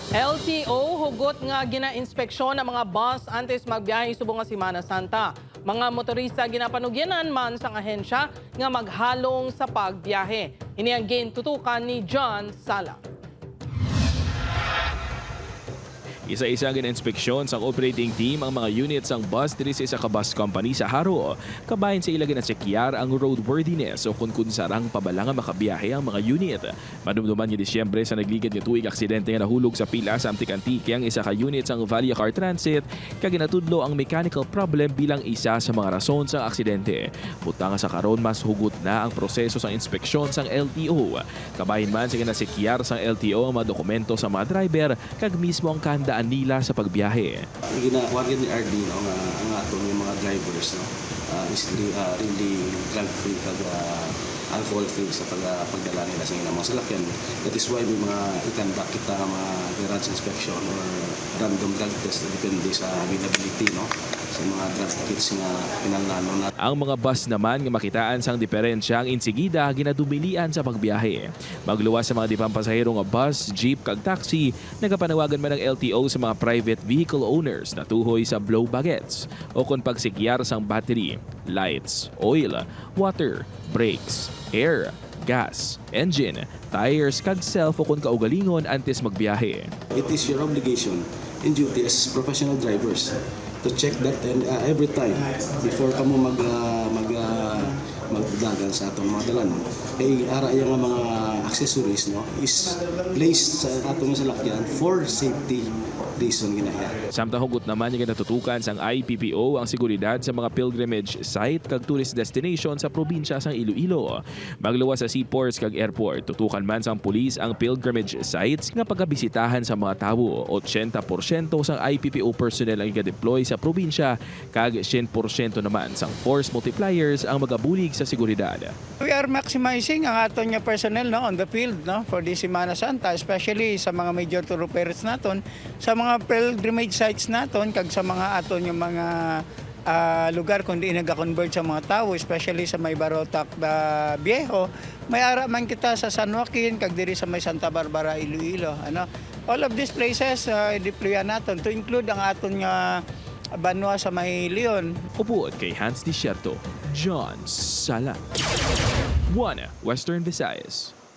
LTO hugot nga gina-inspeksyon ang mga bus antes magbiyahe subong nga Semana Santa. Mga motorista ginapanugyanan man sa ahensya nga maghalong sa pagbiyahe. Ini ang gintutukan ni John Sala. Isa-isa gina-inspeksyon sa operating team ang mga units ang bus diri sa isa ka bus company sa Haro. Kabahin sa ila ginasekyar ang roadworthiness o kung sarang pabalang makabiyahe ang mga unit. Madumduman nga Disyembre sa nagligid nga tuig aksidente nga nahulog sa pila sa Antique-Antique ang isa ka unit sa Valia Car Transit kag ginatudlo ang mechanical problem bilang isa sa mga rason sa aksidente. Buta nga sa karon mas hugot na ang proseso sa inspeksyon sang LTO. Kabahin man sa ginasekyar sang LTO ang mga dokumento sa mga driver kag mismo ang kanda nila sa pagbiyahe. Ginawagan ni RD no, ang atong yung mga drivers no, is really drug free kag alcohol free sa pagdala nila sa ilang mga salakyan. That is why may mga ikandak kita mga garage inspection or random drug test na depende sa availability no, sa mga drug kits nga pinalano na. Ang mga bus naman nga makitaan sang diferensya ang insigida ginadumilian sa pagbiyahe. Magluwas sa mga di pampasahero nga bus, jeep kag taxi, nagapanawagan man ng LTO sa mga private vehicle owners na tuhoy sa blow baguettes o kung pagsikyar sang battery, lights, oil, water, brakes, air, gas, engine, tires kag self o kung kaugalingon antes magbiyahe. It is your obligation and duty as professional drivers to check that and every time before ka mo magdagan sa atong mga dalan. Kay ara yung mga accessories no is placed sa atong salakyan for safety reason ginaya. Samtang hugot naman yung natutukan sang IPPO ang seguridad sa mga pilgrimage site kag tourist destination sa probinsya sang Iloilo. Magluwas sa seaports kag airport, tutukan man sang pulis ang pilgrimage sites nga pagabisitahan sa mga tawo. 80% sang IPPO personnel ang i-deploy sa probinsya kag 100% naman sang force multipliers ang magabulig sa seguridad. We are maximizing ang aton nga personnel no, on the field no, for the Semana Santa, especially sa mga major tour operators naton, sa mga pilgrimage sites naton kag sa mga aton yung mga lugar kung di nag-convert sa mga tao, especially sa may Barotac Viejo. May ara man kita sa San Joaquin kag diri sa may Santa Barbara, Iloilo. Ano? All of these places deployan naton to include ang aton nga banwa sa may Leon. Upuot kay Hans Desierto, John Sala. 1 Western Visayas.